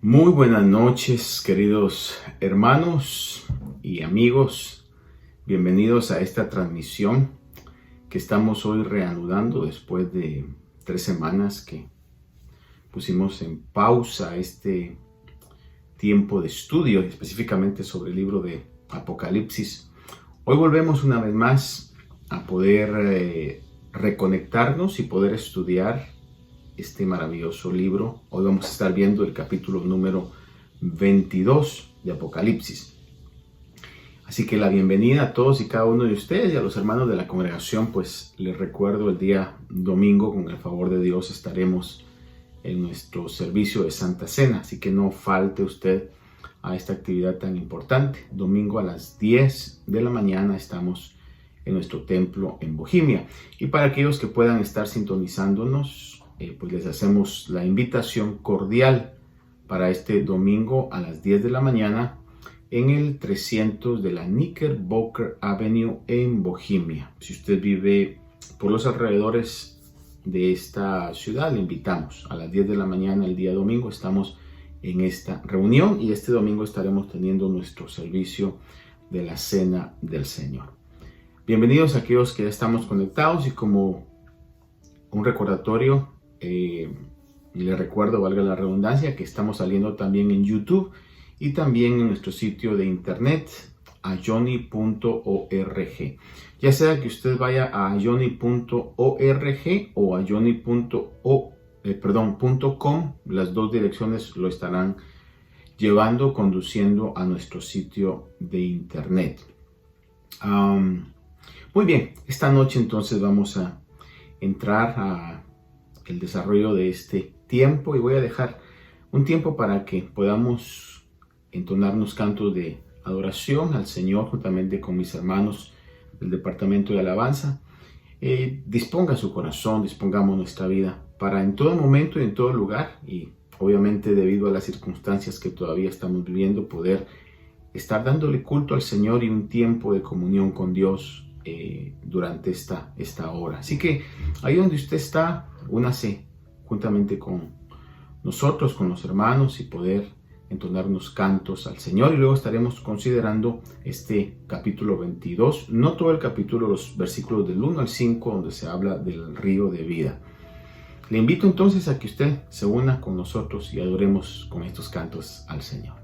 Muy buenas noches, queridos hermanos y amigos. Bienvenidos a esta transmisión que estamos hoy reanudando después de 3 semanas que pusimos en pausa este tiempo de estudio, específicamente sobre el libro de Apocalipsis. Hoy volvemos una vez más a poder reconectarnos y poder estudiar este maravilloso libro. Hoy vamos a estar viendo el capítulo número 22 de Apocalipsis. Así que la bienvenida a todos y cada uno de ustedes y a los hermanos de la congregación. Pues les recuerdo, el día domingo, con el favor de Dios, estaremos en nuestro servicio de Santa Cena. Así que no falte usted a esta actividad tan importante. Domingo a las 10 de la mañana estamos en nuestro templo en Bohemia. Y para aquellos que puedan estar sintonizándonos, pues les hacemos la invitación cordial para este domingo a las 10 de la mañana en el 300 de la Knickerbocker Avenue en Bohemia. Si usted vive por los alrededores de esta ciudad, le invitamos a las 10 de la mañana el día domingo. Estamos en esta reunión y este domingo estaremos teniendo nuestro servicio de la Cena del Señor. Bienvenidos a aquellos que ya estamos conectados, y como un recordatorio, les recuerdo, valga la redundancia, que estamos saliendo también en YouTube y también en nuestro sitio de internet ayoni.org. Ya sea que usted vaya a ayoni.org o ayoni.com, las dos direcciones lo estarán llevando, conduciendo a nuestro sitio de internet. Muy bien, esta noche entonces vamos a entrar a el desarrollo de este tiempo, y voy a dejar un tiempo para que podamos entonarnos cantos de adoración al Señor juntamente con mis hermanos del departamento de alabanza. Disponga su corazón, dispongamos nuestra vida para en todo momento y en todo lugar, y obviamente debido a las circunstancias que todavía estamos viviendo, poder estar dándole culto al Señor y un tiempo de comunión con Dios durante esta hora. Así que ahí donde usted está, únase juntamente con nosotros, con los hermanos, y poder entonarnos cantos al Señor. Y luego estaremos considerando este capítulo 22, no todo el capítulo, los versículos del 1 al 5, donde se habla del río de vida. Le invito entonces a que usted se una con nosotros y adoremos con estos cantos al Señor.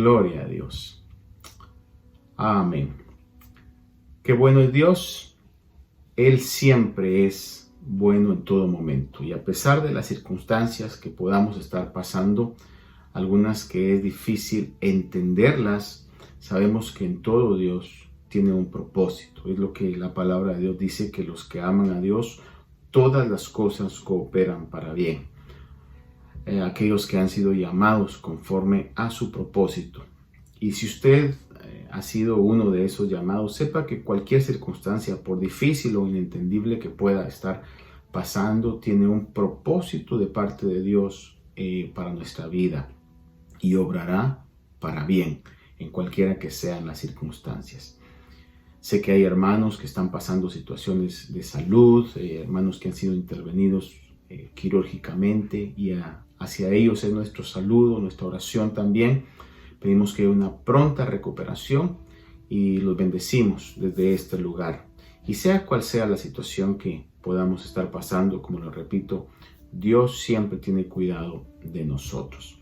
Gloria a Dios. Amén. Qué bueno es Dios. Él siempre es bueno en todo momento. Y a pesar de las circunstancias que podamos estar pasando, algunas que es difícil entenderlas, sabemos que en todo Dios tiene un propósito. Es lo que la palabra de Dios dice, que los que aman a Dios, todas las cosas cooperan para bien. Aquellos que han sido llamados conforme a su propósito. Y si usted ha sido uno de esos llamados, sepa que cualquier circunstancia, por difícil o inentendible que pueda estar pasando, tiene un propósito de parte de Dios para nuestra vida y obrará para bien en cualquiera que sean las circunstancias. Sé que hay hermanos que están pasando situaciones de salud, hermanos que han sido intervenidos quirúrgicamente, y hacia ellos es nuestro saludo, nuestra oración también. Pedimos que haya una pronta recuperación y los bendecimos desde este lugar. Y sea cual sea la situación que podamos estar pasando, como lo repito, Dios siempre tiene cuidado de nosotros.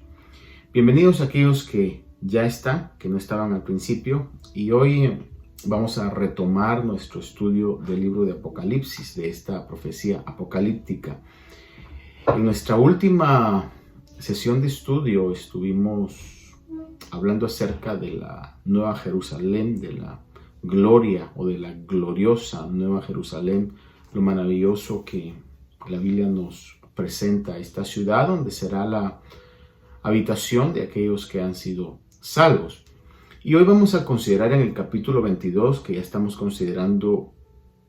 Bienvenidos a aquellos que ya están, que no estaban al principio, y hoy vamos a retomar nuestro estudio del libro de Apocalipsis, de esta profecía apocalíptica. En nuestra última sesión de estudio estuvimos hablando acerca de la Nueva Jerusalén, de la gloria o de la gloriosa Nueva Jerusalén, lo maravilloso que la Biblia nos presenta, esta ciudad donde será la habitación de aquellos que han sido salvos. Y hoy vamos a considerar en el capítulo 22, que ya estamos considerando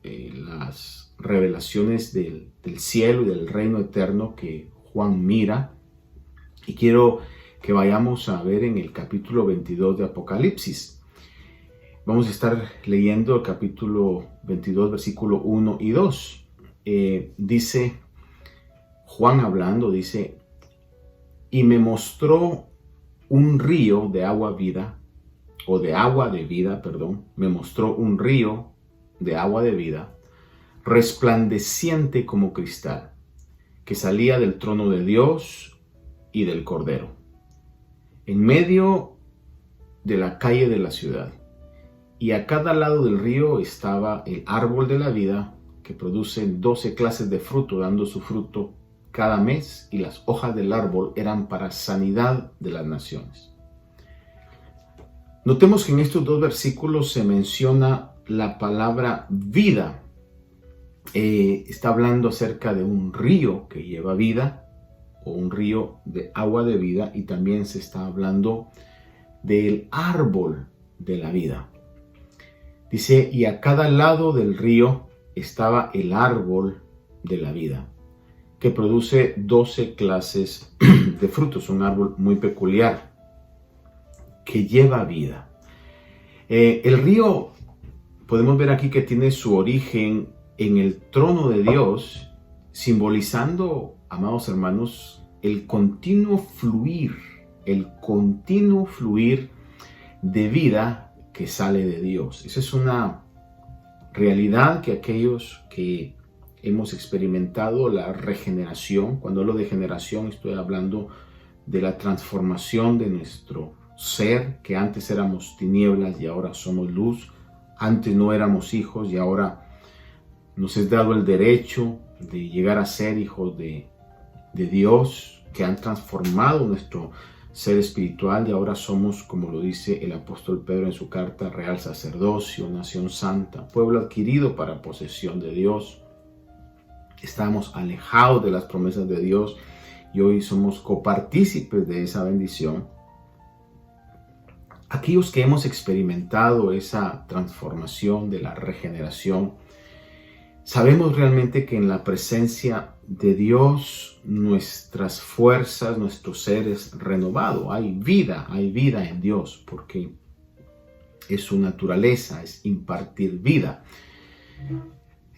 las revelaciones del cielo y del reino eterno que Juan mira. Y quiero que vayamos a ver en el capítulo 22 de Apocalipsis. Vamos a estar leyendo el capítulo 22, versículo 1 y 2. Dice, Juan hablando, dice, y me mostró un río de agua vida, o de agua de vida, perdón, me mostró un río de agua de vida, resplandeciente como cristal, que salía del trono de Dios y del Cordero, en medio de la calle de la ciudad. Y a cada lado del río estaba el árbol de la vida, que produce 12 clases de fruto, dando su fruto cada mes, y las hojas del árbol eran para sanidad de las naciones. Notemos que en estos dos versículos se menciona la palabra vida. Está hablando acerca de un río que lleva vida, o un río de agua de vida, y también se está hablando del árbol de la vida. Dice, y a cada lado del río estaba el árbol de la vida, que produce 12 clases de frutos, un árbol muy peculiar que lleva vida. El río, podemos ver aquí que tiene su origen en el trono de Dios, simbolizando, amados hermanos, el continuo fluir de vida que sale de Dios. Esa es una realidad que aquellos que hemos experimentado la regeneración, cuando hablo de generación estoy hablando de la transformación de nuestro ser, que antes éramos tinieblas y ahora somos luz, antes no éramos hijos y ahora nos es dado el derecho de llegar a ser hijos de Dios, que han transformado nuestro ser espiritual, y ahora somos, como lo dice el apóstol Pedro en su carta, real sacerdocio, nación santa, pueblo adquirido para posesión de Dios. Estamos alejados de las promesas de Dios y hoy somos copartícipes de esa bendición. Aquellos que hemos experimentado esa transformación de la regeneración, sabemos realmente que en la presencia de Dios nuestras fuerzas, nuestro ser es renovado. Hay vida en Dios, porque es su naturaleza, es impartir vida.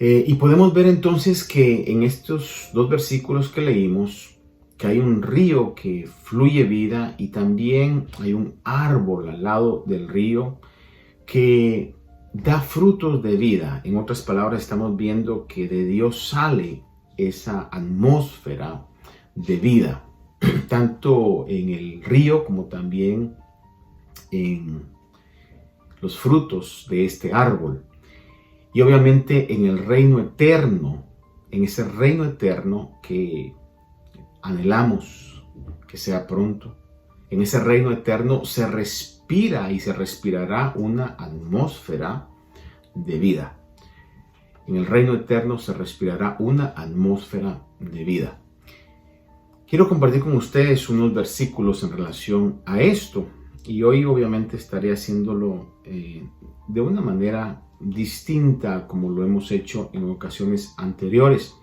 Y podemos ver entonces que en estos dos versículos que leímos, que hay un río que fluye vida y también hay un árbol al lado del río que da frutos de vida. En otras palabras, estamos viendo que de Dios sale esa atmósfera de vida, tanto en el río como también en los frutos de este árbol. Y obviamente en el reino eterno, en ese reino eterno que anhelamos que sea pronto, en ese reino eterno se respira y se respirará una atmósfera de vida. En el reino eterno se respirará una atmósfera de vida. Quiero compartir con ustedes unos versículos en relación a esto. Y hoy obviamente estaré haciéndolo de una manera distinta como lo hemos hecho en ocasiones anteriores.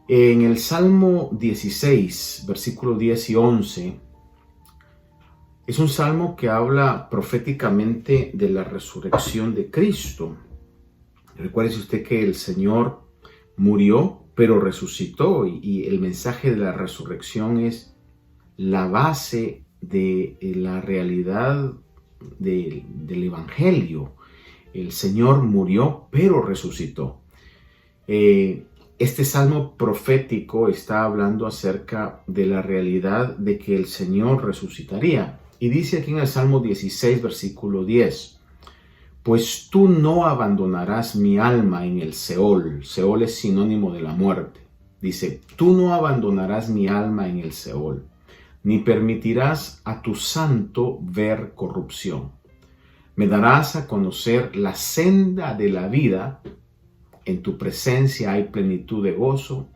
En el Salmo 16, versículos 10 y 11, es un salmo que habla proféticamente de la resurrección de Cristo. Recuerde usted que el Señor murió, pero resucitó, y el mensaje de la resurrección es la base de la realidad del Evangelio. El Señor murió, pero resucitó. Este salmo profético está hablando acerca de la realidad de que el Señor resucitaría. Y dice aquí en el Salmo 16, versículo 10, pues tú no abandonarás mi alma en el Seol. Seol es sinónimo de la muerte. Dice, tú no abandonarás mi alma en el Seol, ni permitirás a tu santo ver corrupción. Me darás a conocer la senda de la vida. En tu presencia hay plenitud de gozo.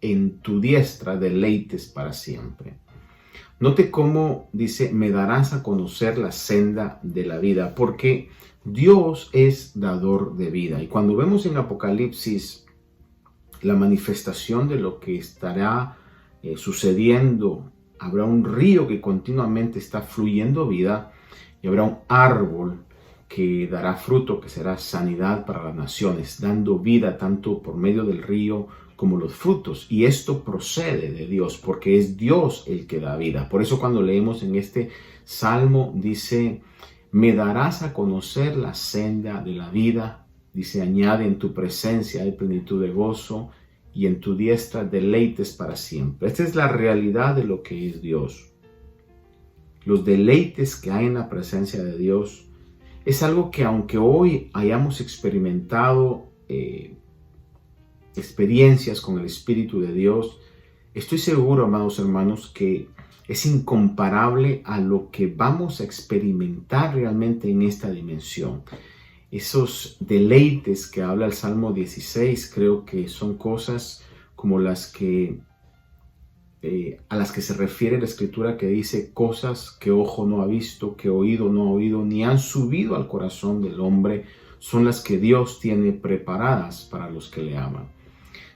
En tu diestra deleites para siempre. Note cómo dice, me darás a conocer la senda de la vida, porque Dios es dador de vida. Y cuando vemos en Apocalipsis la manifestación de lo que estará sucediendo, habrá un río que continuamente está fluyendo vida y habrá un árbol que dará fruto, que será sanidad para las naciones, dando vida tanto por medio del río como los frutos. Y esto procede de Dios, porque es Dios el que da vida. Por eso cuando leemos en este salmo dice, me darás a conocer la senda de la vida. Dice, añade, en tu presencia hay plenitud de gozo y en tu diestra deleites para siempre. Esta es la realidad de lo que es Dios. Los deleites que hay en la presencia de Dios es algo que, aunque hoy hayamos experimentado experiencias con el Espíritu de Dios, estoy seguro, amados hermanos, que es incomparable a lo que vamos a experimentar realmente en esta dimensión. Esos deleites que habla el Salmo 16, creo que son cosas como las que a las que se refiere la Escritura, que dice cosas que ojo no ha visto, que oído no ha oído, ni han subido al corazón del hombre, son las que Dios tiene preparadas para los que le aman.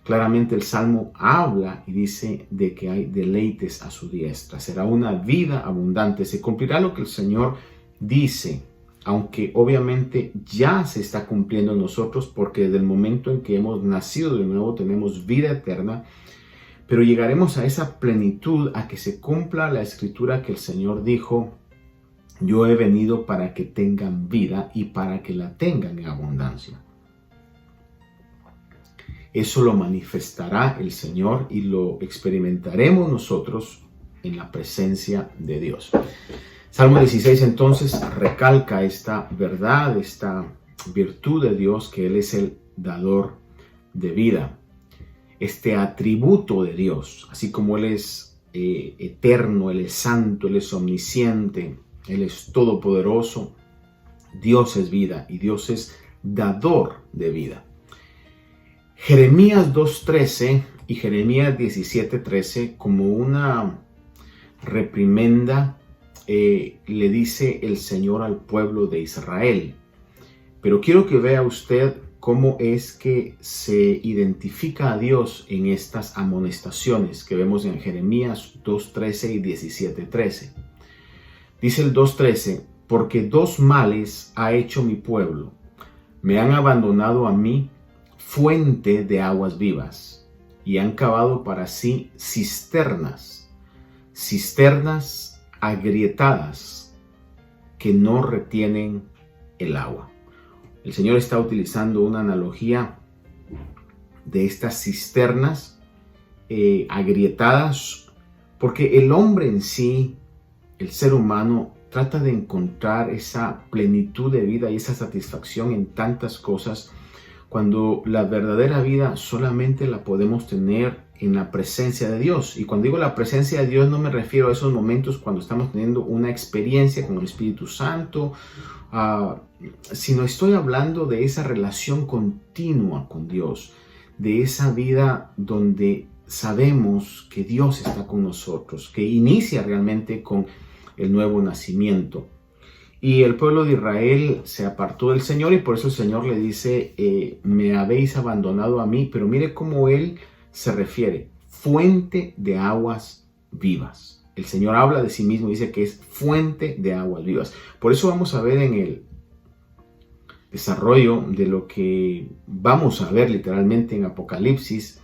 Claramente el Salmo habla y dice de que hay deleites a su diestra. Será una vida abundante. Se cumplirá lo que el Señor dice, aunque obviamente ya se está cumpliendo en nosotros, porque desde el momento en que hemos nacido de nuevo tenemos vida eterna. Pero llegaremos a esa plenitud, a que se cumpla la Escritura que el Señor dijo, yo he venido para que tengan vida y para que la tengan en abundancia. Eso lo manifestará el Señor y lo experimentaremos nosotros en la presencia de Dios. Salmo 16 entonces recalca esta verdad, esta virtud de Dios, que Él es el dador de vida. Este atributo de Dios, así como Él es eterno, Él es santo, Él es omnisciente, Él es todopoderoso, Dios es vida y Dios es dador de vida. Jeremías 2.13 y Jeremías 17.13, como una reprimenda, le dice el Señor al pueblo de Israel. Pero quiero que vea usted cómo es que se identifica a Dios en estas amonestaciones que vemos en Jeremías 2.13 y 17.13. Dice el 2.13, porque dos males ha hecho mi pueblo. Me han abandonado a mí, fuente de aguas vivas, y han cavado para sí cisternas agrietadas que no retienen el agua. El Señor está utilizando una analogía de estas cisternas agrietadas, porque el hombre en sí, el ser humano, trata de encontrar esa plenitud de vida y esa satisfacción en tantas cosas, cuando la verdadera vida solamente la podemos tener en la presencia de Dios. Y cuando digo la presencia de Dios, no me refiero a esos momentos cuando estamos teniendo una experiencia con el Espíritu Santo, sino estoy hablando de esa relación continua con Dios, de esa vida donde sabemos que Dios está con nosotros, que inicia realmente con el nuevo nacimiento. Y el pueblo de Israel se apartó del Señor y por eso el Señor le dice, me habéis abandonado a mí, pero mire cómo Él se refiere, fuente de aguas vivas. El Señor habla de sí mismo y dice que es fuente de aguas vivas. Por eso vamos a ver en el desarrollo de lo que vamos a ver literalmente en Apocalipsis,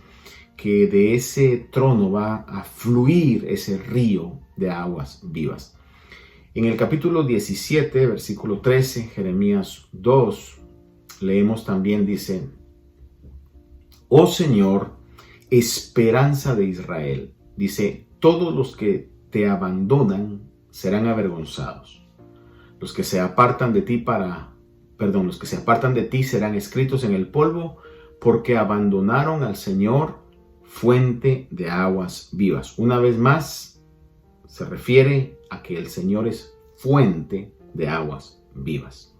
que de ese trono va a fluir ese río de aguas vivas. En el capítulo 17, versículo 13, Jeremías 2, leemos también, dice, oh Señor, esperanza de Israel, dice, todos los que te abandonan serán avergonzados. Los que se apartan de ti los que se apartan de ti serán escritos en el polvo, porque abandonaron al Señor, fuente de aguas vivas. Una vez más, se refiere a que el Señor es fuente de aguas vivas.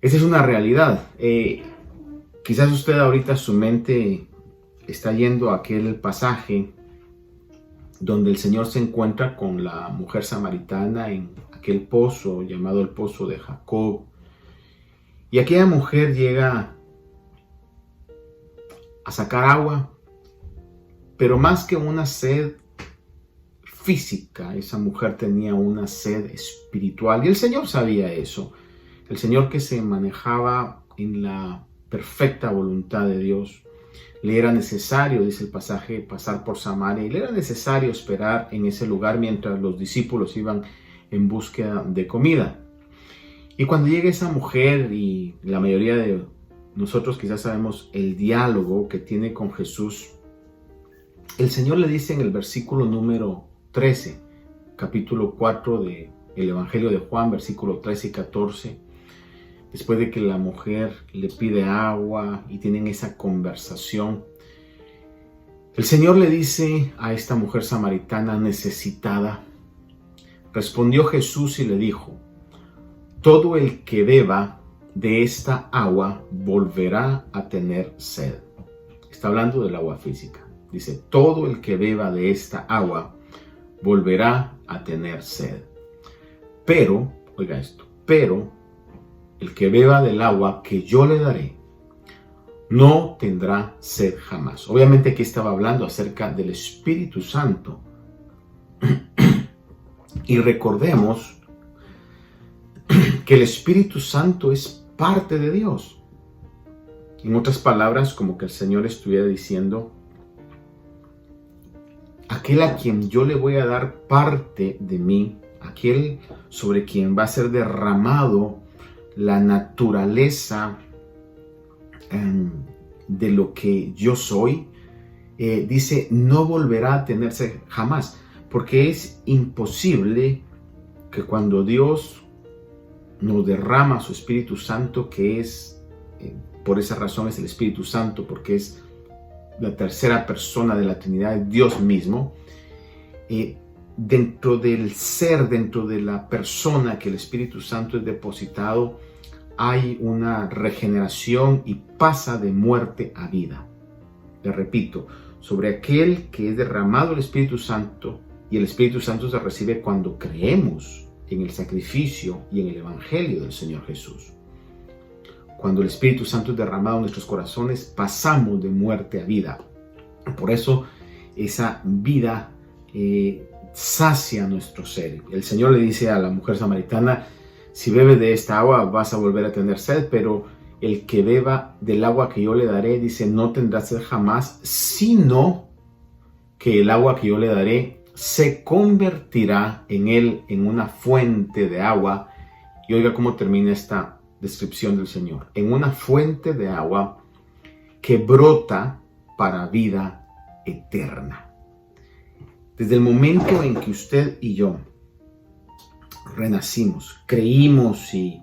Esa es una realidad. Quizás usted ahorita su mente está yendo a aquel pasaje donde el Señor se encuentra con la mujer samaritana en aquel pozo llamado el pozo de Jacob. Y aquella mujer llega a sacar agua, pero más que una sed física, esa mujer tenía una sed espiritual y el Señor sabía eso. El Señor, que se manejaba en la perfecta voluntad de Dios, le era necesario, dice el pasaje, pasar por Samaria y le era necesario esperar en ese lugar mientras los discípulos iban en búsqueda de comida. Y cuando llega esa mujer, y la mayoría de nosotros quizás sabemos el diálogo que tiene con Jesús, el Señor le dice en el versículo número 13, capítulo 4 del Evangelio de Juan, versículo 13 y 14, después de que la mujer le pide agua y tienen esa conversación, el Señor le dice a esta mujer samaritana necesitada, respondió Jesús y le dijo, todo el que beba de esta agua volverá a tener sed. Está hablando del agua física. Dice, todo el que beba de esta agua volverá a tener sed. Pero, oiga esto, pero el que beba del agua que yo le daré no tendrá sed jamás. Obviamente aquí estaba hablando acerca del Espíritu Santo. Y recordemos que el Espíritu Santo es parte de Dios. En otras palabras, como que el Señor estuviera diciendo, aquel a quien yo le voy a dar parte de mí, aquel sobre quien va a ser derramado la naturaleza de lo que yo soy, dice, no volverá a tenerse jamás, porque es imposible que cuando Dios nos derrama su Espíritu Santo, que es, por esa razón es el Espíritu Santo, porque es la tercera persona de la Trinidad, Dios mismo, dentro del ser, dentro de la persona que el Espíritu Santo es depositado, hay una regeneración y pasa de muerte a vida. Le repito, sobre aquel que es derramado el Espíritu Santo, y el Espíritu Santo se recibe cuando creemos en el sacrificio y en el Evangelio del Señor Jesús. Cuando el Espíritu Santo es derramado en nuestros corazones, pasamos de muerte a vida. Por eso esa vida sacia nuestro ser. El Señor le dice a la mujer samaritana, si bebes de esta agua vas a volver a tener sed, pero el que beba del agua que yo le daré, dice, no tendrá sed jamás, sino que el agua que yo le daré se convertirá en él en una fuente de agua. Y oiga cómo termina esta descripción del Señor. En una fuente de agua que brota para vida eterna. Desde el momento en que usted y yo renacimos, creímos y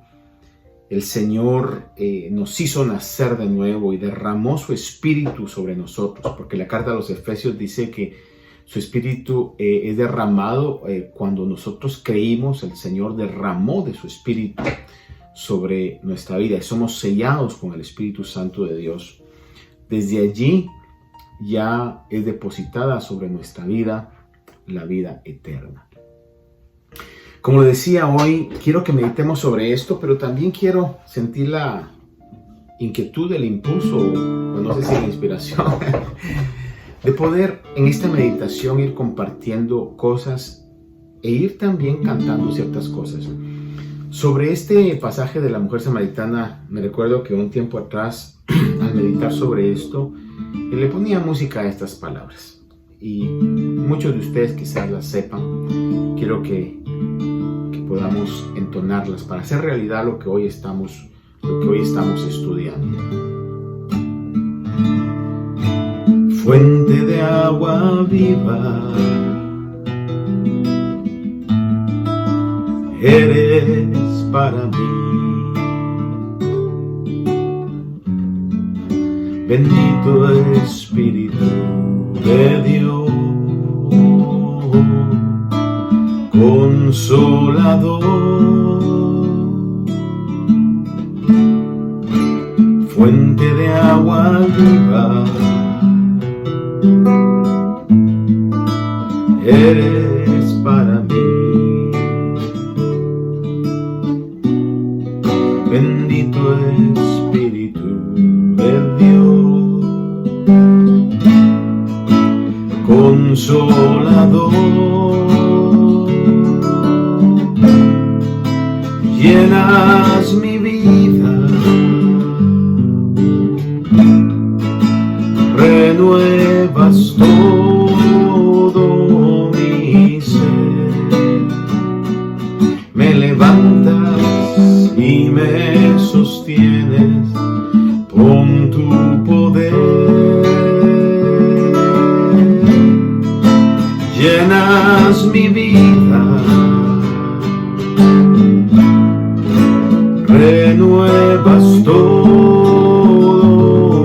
el Señor nos hizo nacer de nuevo y derramó su Espíritu sobre nosotros, porque la carta a los Efesios dice que su Espíritu es derramado cuando nosotros creímos. El Señor derramó de su Espíritu sobre nuestra vida y somos sellados con el Espíritu Santo de Dios. Desde allí ya es depositada sobre nuestra vida la vida eterna. Como decía, hoy quiero que meditemos sobre esto, pero también quiero sentir la inquietud, el impulso, o no sé si la inspiración, de poder en esta meditación ir compartiendo cosas e ir también cantando ciertas cosas. Sobre este pasaje de la mujer samaritana, me recuerdo que un tiempo atrás, al meditar sobre esto, le ponía música a estas palabras. Y muchos de ustedes quizás las sepan. Quiero que podamos entonarlas para hacer realidad lo que hoy estamos estudiando. Fuente de agua viva, eres para mí. Bendito Espíritu de Dios, Consolador, fuente de agua viva, eres para mí. Bendito Espíritu de Dios, Consolador, llenas mi vida, renuevas todo mi ser, me levantas y me sostienes con tu poder, llenas mi vida, renuevas todo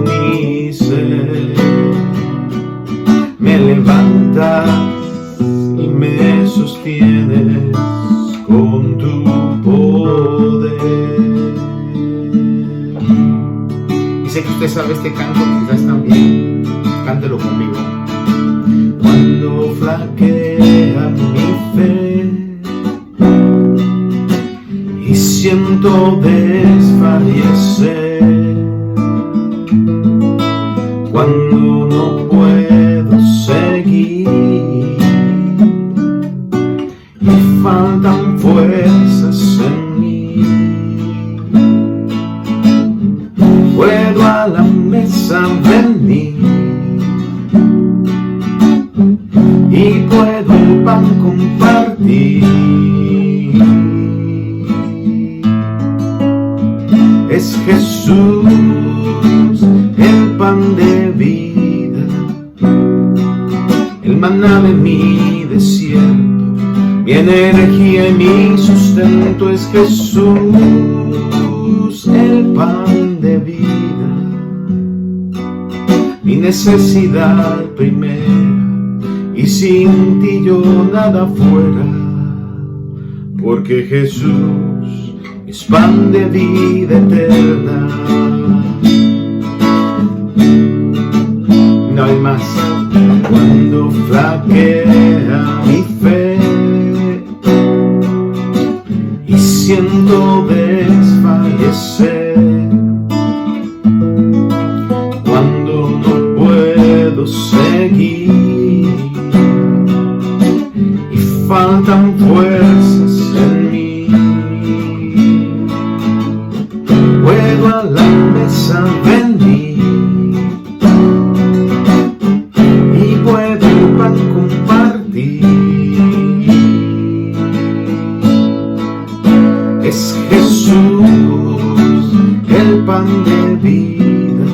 mi ser, me levantas y me sostienes con tu poder. Y sé que usted sabe este canto, quizás también, cántelo conmigo. Cuando flaquea mi fe y siento desfallecer, cuando no puedo seguir y faltan fuerzas en mí, puedo a la mesa venir y puedo el pan compartir. Es Jesús el pan de vida, el maná de mi desierto, mi energía y mi sustento. Es Jesús el pan de vida, mi necesidad primera, y sin ti yo nada fuera, porque Jesús es pan de vida eterna. No hay más. Cuando flaquea mi fe y siento desfallecer, cuando no puedo seguir y faltan fuerzas en mí, puedo a la mesa venir y puedo el pan compartir. Es Jesús el pan de vida,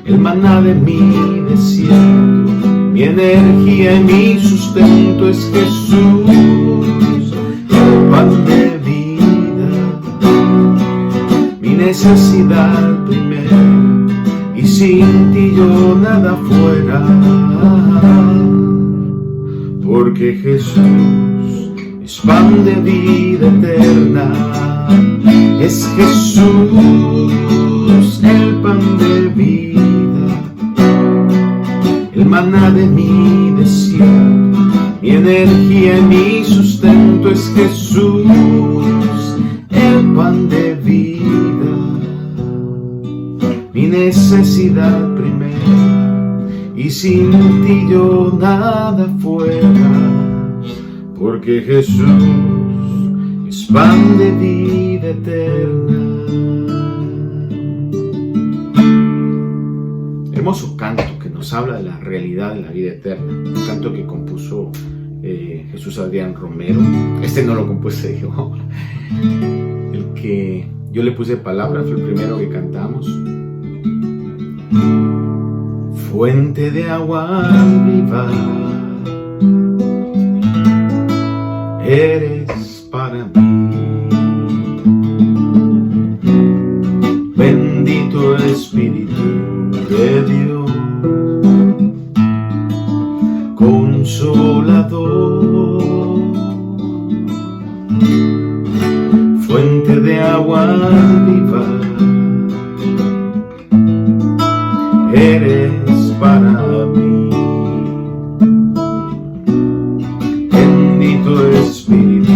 el maná de mi desierto, mi energía y mi sustento. Es Jesús necesidad primero, y sin ti yo nada fuera, porque Jesús es pan de vida eterna, es Jesús el pan de vida, el maná de mi desierto, mi energía y mi sustento es Jesús, el pan de vida, mi necesidad primera, y sin ti yo nada fuera, porque Jesús es pan de vida eterna. Hermoso canto que nos habla de la realidad de la vida eterna, un canto que compuso Jesús Adrián Romero. Este no lo compuse yo, el que yo le puse palabra fue el primero que cantamos. Fuente de agua viva, eres para mí, bendito Espíritu de Dios, consolador, fuente de agua viva, eres para mí, bendito Espíritu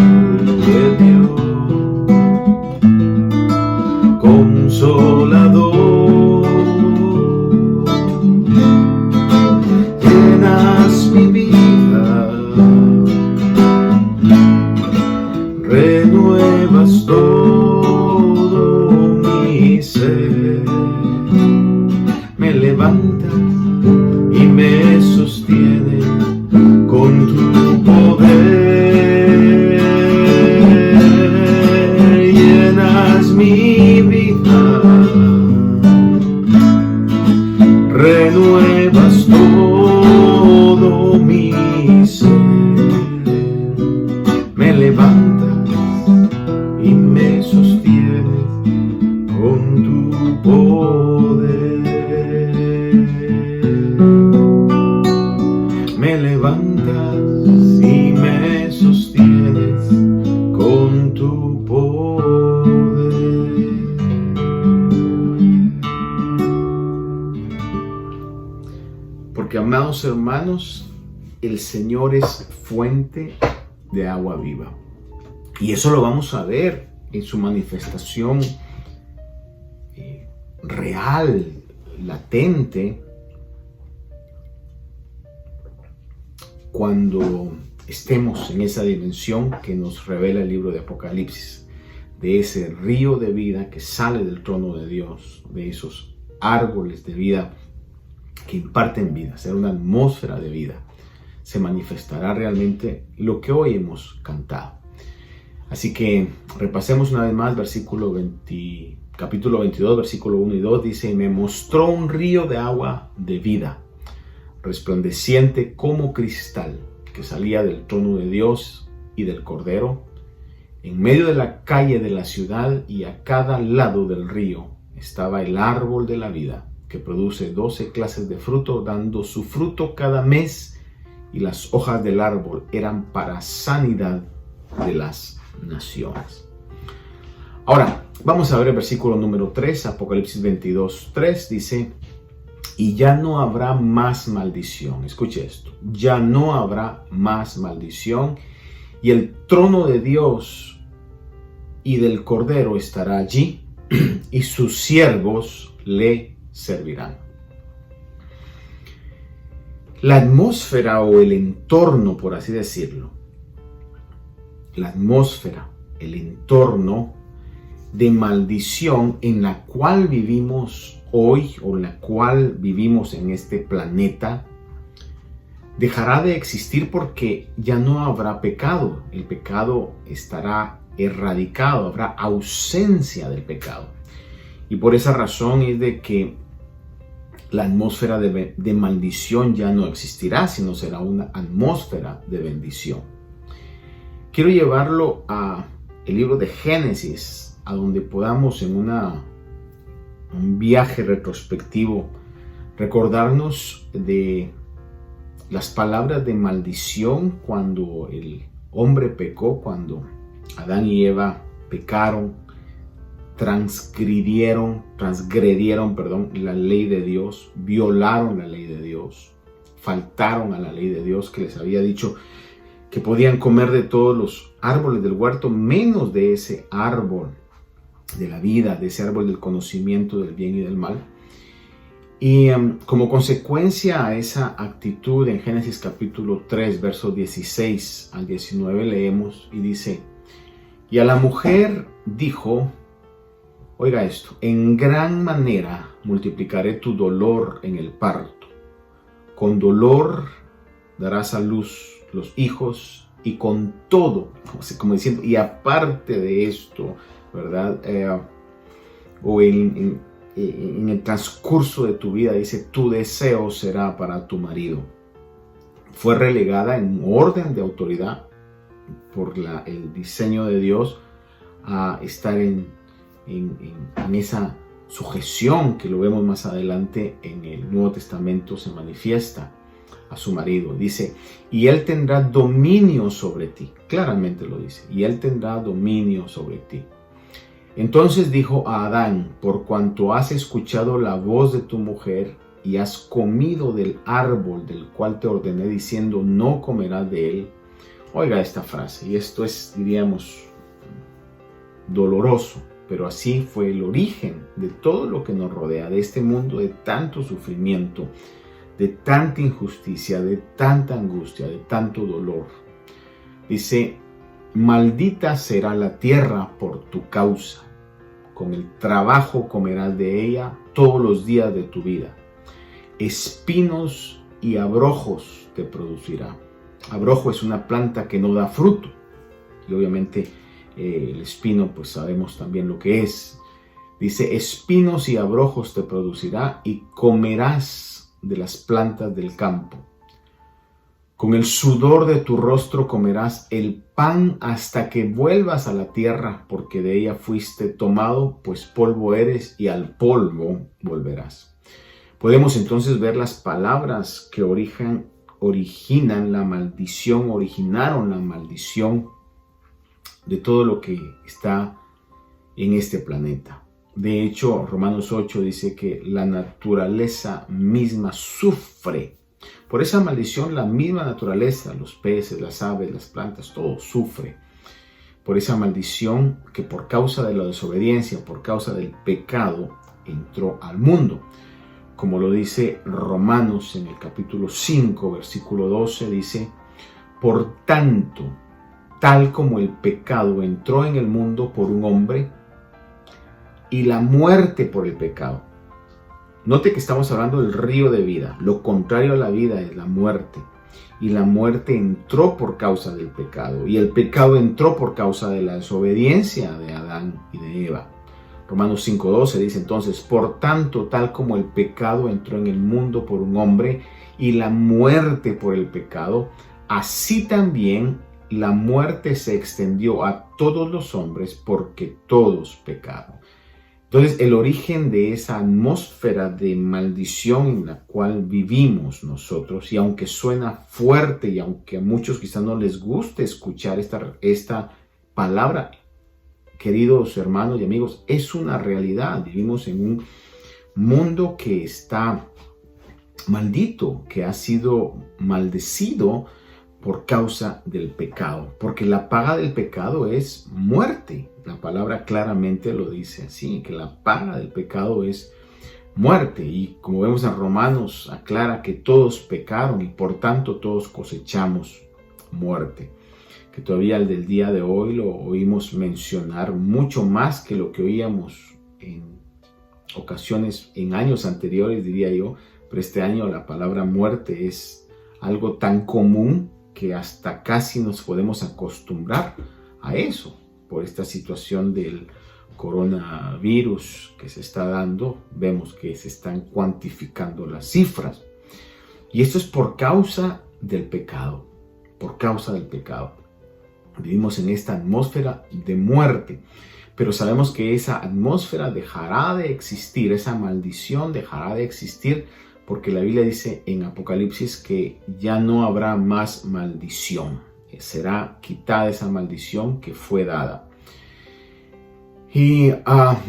de Dios, consolador, llenas mi vida, renuevas todo mi ser, me levantas y me sostiene con tu poder, llenas mi vida, renuevas todo mi ser, me levantas y me sostienes con tu poder. Me levantas y me sostienes con tu poder. Porque, amados hermanos, el Señor es fuente de agua viva. Y eso lo vamos a ver en su manifestación real, latente, cuando estemos en esa dimensión que nos revela el libro de Apocalipsis, de ese río de vida que sale del trono de Dios, de esos árboles de vida que imparten vida, será una atmósfera de vida, se manifestará realmente lo que hoy hemos cantado. Así que repasemos una vez más capítulo 22, versículo 1 y 2, dice: y me mostró un río de agua de vida, resplandeciente como cristal, que salía del trono de Dios y del Cordero, en medio de la calle de la ciudad, y a cada lado del río estaba el árbol de la vida, que produce 12 clases de fruto, dando su fruto cada mes, y las hojas del árbol eran para sanidad de las naciones. Ahora, vamos a ver el versículo número 3, Apocalipsis 22, 3, dice: y ya no habrá más maldición. Escuche esto: ya no habrá más maldición, y el trono de Dios y del Cordero estará allí, y sus siervos le servirán. La atmósfera o el entorno, por así decirlo, la atmósfera, el entorno de maldición en la cual vivimos hoy, o en la cual vivimos en este planeta, dejará de existir porque ya no habrá pecado. El pecado estará erradicado, habrá ausencia del pecado. Y por esa razón es de que la atmósfera de maldición ya no existirá, sino será una atmósfera de bendición. Quiero llevarlo a el libro de Génesis, a donde podamos en una un viaje retrospectivo, recordarnos de las palabras de maldición cuando el hombre pecó, cuando Adán y Eva pecaron, transgredieron, la ley de Dios, violaron la ley de Dios, faltaron a la ley de Dios que les había dicho que podían comer de todos los árboles del huerto, menos de ese árbol de la vida, de ese árbol del conocimiento del bien y del mal. Y como consecuencia a esa actitud, en Génesis capítulo 3, versos 16 al 19 leemos y dice: y a la mujer dijo, oiga esto, en gran manera multiplicaré tu dolor en el parto, con dolor darás a luz los hijos, y con todo, como diciendo, y aparte de esto, ¿verdad? O en el transcurso de tu vida, dice, tu deseo será para tu marido. Fue relegada en orden de autoridad por el diseño de Dios a estar en esa sujeción que lo vemos más adelante en el Nuevo Testamento, se manifiesta a su marido. Dice, y él tendrá dominio sobre ti. Claramente lo dice, y él tendrá dominio sobre ti. Entonces dijo a Adán, por cuanto has escuchado la voz de tu mujer y has comido del árbol del cual te ordené diciendo, no comerás de él. Oiga esta frase, y esto es, diríamos, doloroso, pero así fue el origen de todo lo que nos rodea, de este mundo de tanto sufrimiento, de tanta injusticia, de tanta angustia, de tanto dolor. Dice, maldita será la tierra por tu causa. Con el trabajo comerás de ella todos los días de tu vida. Espinos y abrojos te producirá. Abrojo es una planta que no da fruto. Y obviamente el espino, pues sabemos también lo que es. Dice, espinos y abrojos te producirá y comerás de las plantas del campo. Con el sudor de tu rostro comerás el pan hasta que vuelvas a la tierra, porque de ella fuiste tomado, pues polvo eres y al polvo volverás. Podemos entonces ver las palabras que originaron la maldición de todo lo que está en este planeta. De hecho, Romanos 8 dice que la naturaleza misma sufre. Por esa maldición, la misma naturaleza, los peces, las aves, las plantas, todo sufre. Por esa maldición que por causa de la desobediencia, por causa del pecado, entró al mundo. Como lo dice Romanos en el capítulo 5, versículo 12, dice, por tanto, tal como el pecado entró en el mundo por un hombre, y la muerte por el pecado. Note que estamos hablando del río de vida. Lo contrario a la vida es la muerte. Y la muerte entró por causa del pecado. Y el pecado entró por causa de la desobediencia de Adán y de Eva. Romanos 5:12 dice entonces, por tanto, tal como el pecado entró en el mundo por un hombre y la muerte por el pecado, así también la muerte se extendió a todos los hombres porque todos pecaron. Entonces, el origen de esa atmósfera de maldición en la cual vivimos nosotros, y aunque suena fuerte y aunque a muchos quizás no les guste escuchar esta palabra, queridos hermanos y amigos, es una realidad. Vivimos en un mundo que está maldito, que ha sido maldecido por causa del pecado, porque la paga del pecado es muerte. La palabra claramente lo dice así, que la paga del pecado es muerte. Y como vemos en Romanos, aclara que todos pecaron y por tanto todos cosechamos muerte. Que todavía el del día de hoy lo oímos mencionar mucho más que lo que oíamos en ocasiones, en años anteriores, diría yo. Pero este año la palabra muerte es algo tan común que hasta casi nos podemos acostumbrar a eso, por esta situación del coronavirus que se está dando. Vemos que se están cuantificando las cifras. Y esto es por causa del pecado, por causa del pecado. Vivimos en esta atmósfera de muerte, pero sabemos que esa atmósfera dejará de existir, esa maldición dejará de existir, porque la Biblia dice en Apocalipsis que ya no habrá más maldición. Será quitada esa maldición que fue dada. Y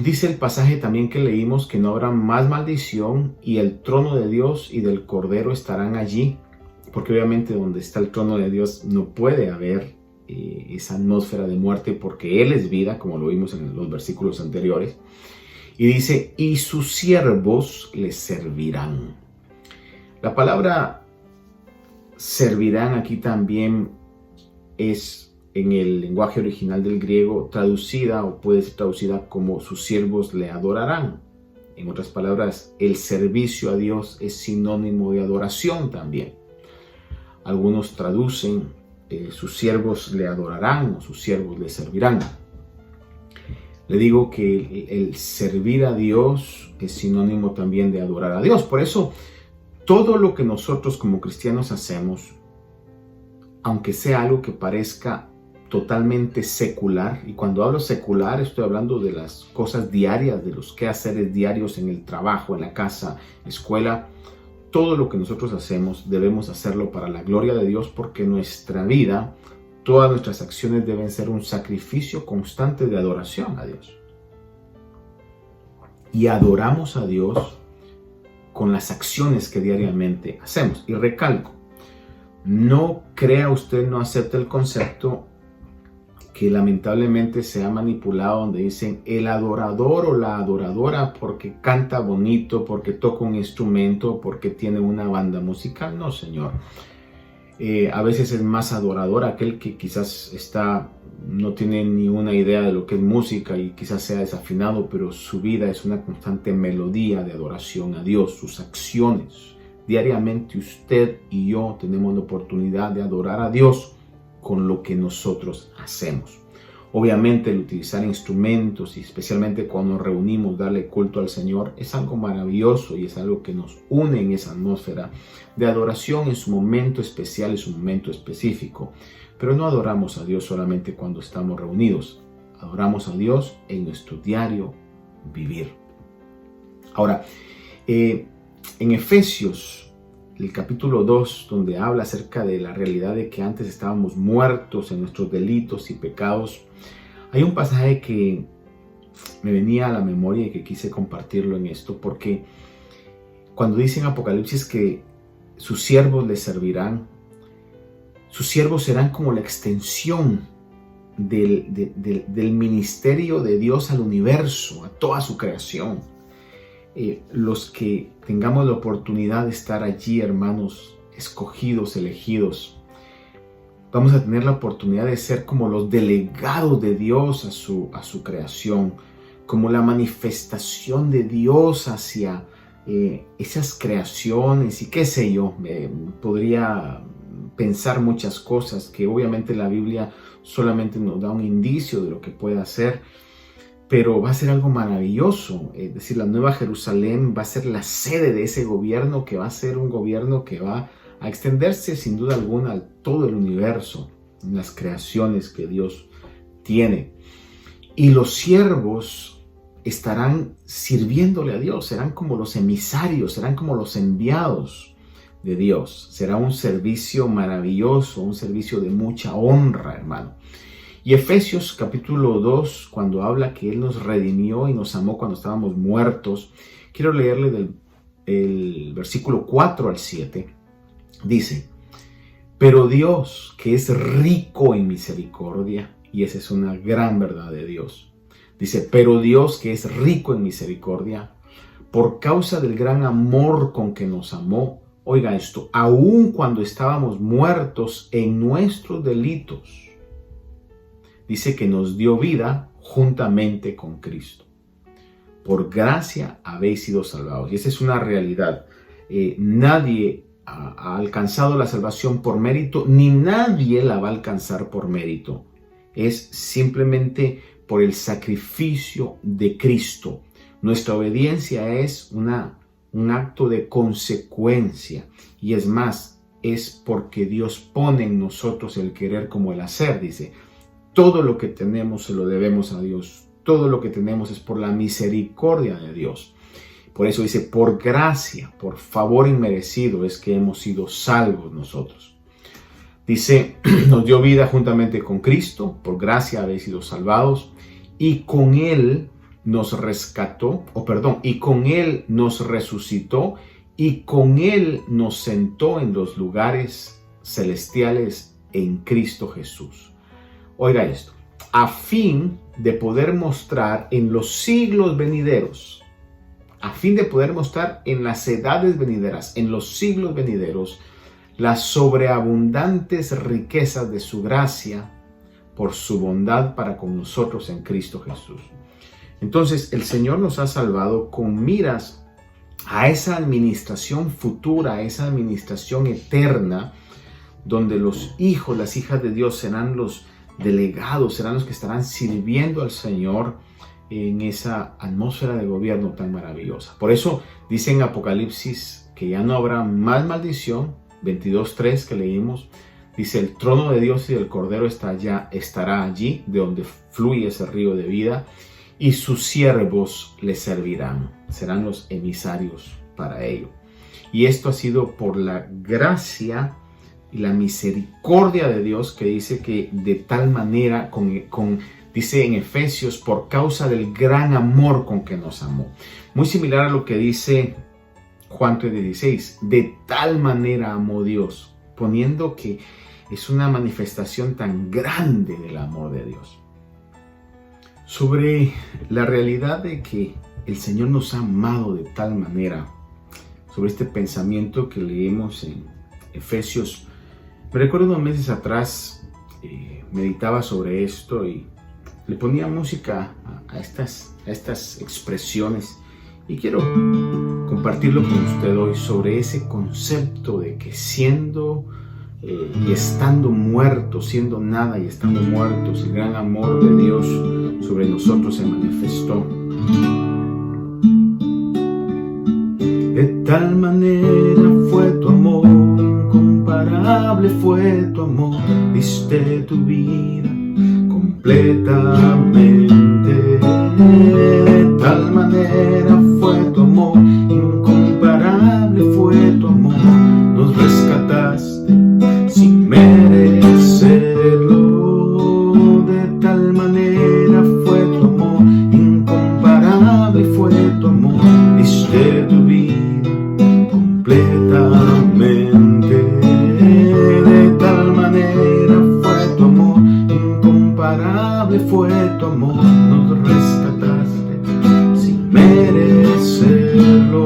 dice el pasaje también que leímos que no habrá más maldición y el trono de Dios y del Cordero estarán allí, porque obviamente donde está el trono de Dios no puede haber esa atmósfera de muerte, porque Él es vida, como lo vimos en los versículos anteriores. Y dice, y sus siervos les servirán. La palabra servirán aquí también es en el lenguaje original del griego traducida o puede ser traducida como sus siervos le adorarán. En otras palabras, el servicio a Dios es sinónimo de adoración también. Algunos traducen sus siervos le adorarán o sus siervos le servirán. Le digo que el servir a Dios es sinónimo también de adorar a Dios. Por eso, todo lo que nosotros como cristianos hacemos, aunque sea algo que parezca totalmente secular, y cuando hablo secular estoy hablando de las cosas diarias, de los quehaceres diarios en el trabajo, en la casa, escuela, todo lo que nosotros hacemos debemos hacerlo para la gloria de Dios, porque nuestra vida, todas nuestras acciones deben ser un sacrificio constante de adoración a Dios. Y adoramos a Dios con las acciones que diariamente hacemos. Y recalco, no crea usted, no acepte el concepto que lamentablemente se ha manipulado, donde dicen el adorador o la adoradora porque canta bonito, porque toca un instrumento, porque tiene una banda musical. No, señor. A veces es más adorador aquel que quizás no tiene ni una idea de lo que es música y quizás sea desafinado, pero su vida es una constante melodía de adoración a Dios, sus acciones. Diariamente usted y yo tenemos la oportunidad de adorar a Dios con lo que nosotros hacemos. Obviamente el utilizar instrumentos y especialmente cuando nos reunimos, darle culto al Señor, es algo maravilloso y es algo que nos une en esa atmósfera de adoración en su momento especial, en su momento específico. Pero no adoramos a Dios solamente cuando estamos reunidos, adoramos a Dios en nuestro diario vivir. Ahora, en Efesios, el capítulo 2, donde habla acerca de la realidad de que antes estábamos muertos en nuestros delitos y pecados, hay un pasaje que me venía a la memoria y que quise compartirlo en esto, porque cuando dice en Apocalipsis que sus siervos les servirán, sus siervos serán como la extensión del ministerio de Dios al universo, a toda su creación. Los que tengamos la oportunidad de estar allí, hermanos, escogidos, elegidos, vamos a tener la oportunidad de ser como los delegados de Dios a su creación, como la manifestación de Dios hacia esas creaciones y qué sé yo. Podría pensar muchas cosas que obviamente la Biblia solamente nos da un indicio de lo que puede hacer, pero va a ser algo maravilloso. Es decir, la Nueva Jerusalén va a ser la sede de ese gobierno, que va a ser un gobierno que va a extenderse sin duda alguna a todo el universo, en las creaciones que Dios tiene. Y los siervos estarán sirviéndole a Dios, serán como los emisarios, serán como los enviados de Dios. Será un servicio maravilloso, un servicio de mucha honra, hermano. Y Efesios capítulo 2, cuando habla que Él nos redimió y nos amó cuando estábamos muertos, quiero leerle del versículo 4 al 7. Dice, pero Dios, que es rico en misericordia, y esa es una gran verdad de Dios. Dice, pero Dios, que es rico en misericordia, por causa del gran amor con que nos amó, oiga esto, aun cuando estábamos muertos en nuestros delitos, dice que nos dio vida juntamente con Cristo. Por gracia habéis sido salvados. Y esa es una realidad. Nadie ha alcanzado la salvación por mérito, ni nadie la va a alcanzar por mérito. Es simplemente por el sacrificio de Cristo. Nuestra obediencia es un acto de consecuencia. Y es más, es porque Dios pone en nosotros el querer como el hacer, dice. todo lo que tenemos se lo debemos a Dios. Todo lo que tenemos es por la misericordia de Dios. Por eso dice, por gracia, por favor inmerecido es que hemos sido salvos nosotros. Dice, nos dio vida juntamente con Cristo, por gracia habéis sido salvados, y con Él nos rescató, y con Él nos resucitó, y con Él nos sentó en los lugares celestiales en Cristo Jesús. Oiga esto, a fin de poder mostrar en los siglos venideros, a fin de poder mostrar en las edades venideras, en los siglos venideros, las sobreabundantes riquezas de su gracia por su bondad para con nosotros en Cristo Jesús. Entonces, el Señor nos ha salvado con miras a esa administración futura, a esa administración eterna, donde los hijos, las hijas de Dios serán los delegados, serán los que estarán sirviendo al Señor en esa atmósfera de gobierno tan maravillosa. Por eso dice en Apocalipsis que ya no habrá más maldición, 22:3 que leímos, dice el trono de Dios y del Cordero estará allí, de donde fluye ese río de vida, y sus siervos le servirán, serán los emisarios para ello. Y esto ha sido por la gracia y la misericordia de Dios, que dice que de tal manera, dice en Efesios, por causa del gran amor con que nos amó. Muy similar a lo que dice Juan 3:16, de tal manera amó Dios, poniendo que es una manifestación tan grande del amor de Dios. Sobre la realidad de que el Señor nos ha amado de tal manera, sobre este pensamiento que leemos en Efesios, me recuerdo unos meses atrás, meditaba sobre esto y le ponía música a estas expresiones, y quiero compartirlo con usted hoy sobre ese concepto de que siendo y estando muertos, siendo nada y estando muertos, el gran amor de Dios sobre nosotros se manifestó. De tal manera fue tu amor, incomparable fue tu amor, diste tu vida completamente. De tal manera fue tu amor, incomparable fue tu amor, nos rescataste sin merecerlo. De tal manera fue tu amor, incomparable fue tu amor, diste tu vida completamente. De tal manera fue tu amor, incomparable fue tu amor, nos rescataste sin merecerlo.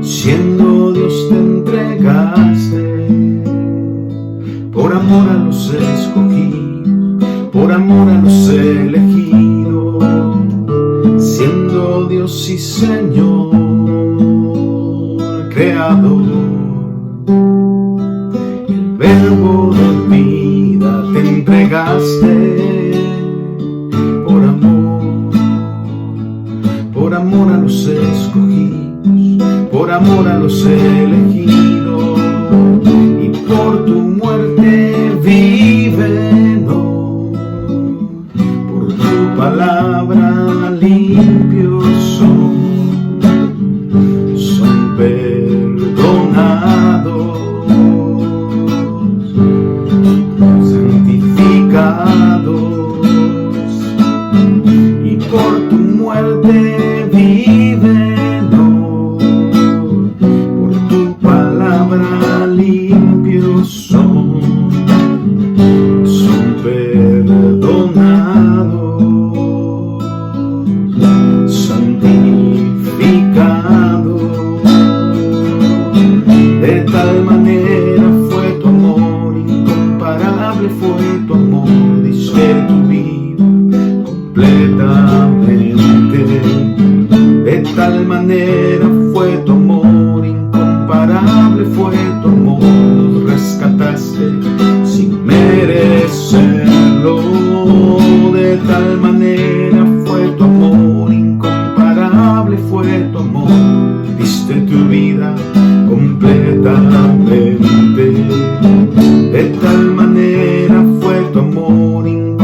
Siendo Dios te entregaste por amor a los escogidos, por amor a los elegidos. Siendo Dios y Señor, Creador, el verbo de vida te entregaste por amor a los escogidos, por amor a los elegidos, y por tu muerte vívenos, por tu palabra limpios son perdonados, santificados, y por tu muerte vívenos, por tu palabra limpios son perdonados, santificados. De tal manera fue tu amor, incomparable fue tu amor, diste tu vida completamente. De tal manera fue tu amor, incomparable fue tu amor, nos rescataste sin merecerlo. De tal manera fue tu amor, incomparable fue tu amor, diste tu vida completamente. De tal manera fue tu amor, incomparable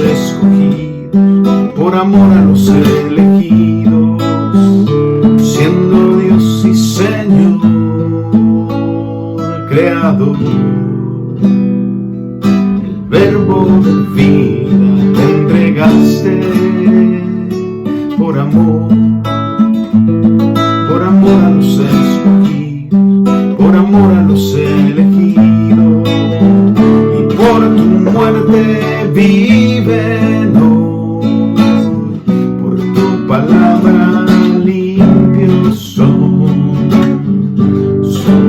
escogidos, por amor a los elegidos, siendo Dios y Señor, Creador, el verbo de vida te entregaste por amor a los escogidos, por amor a los elegidos, y por tu muerte vívenos, por tu palabra limpios son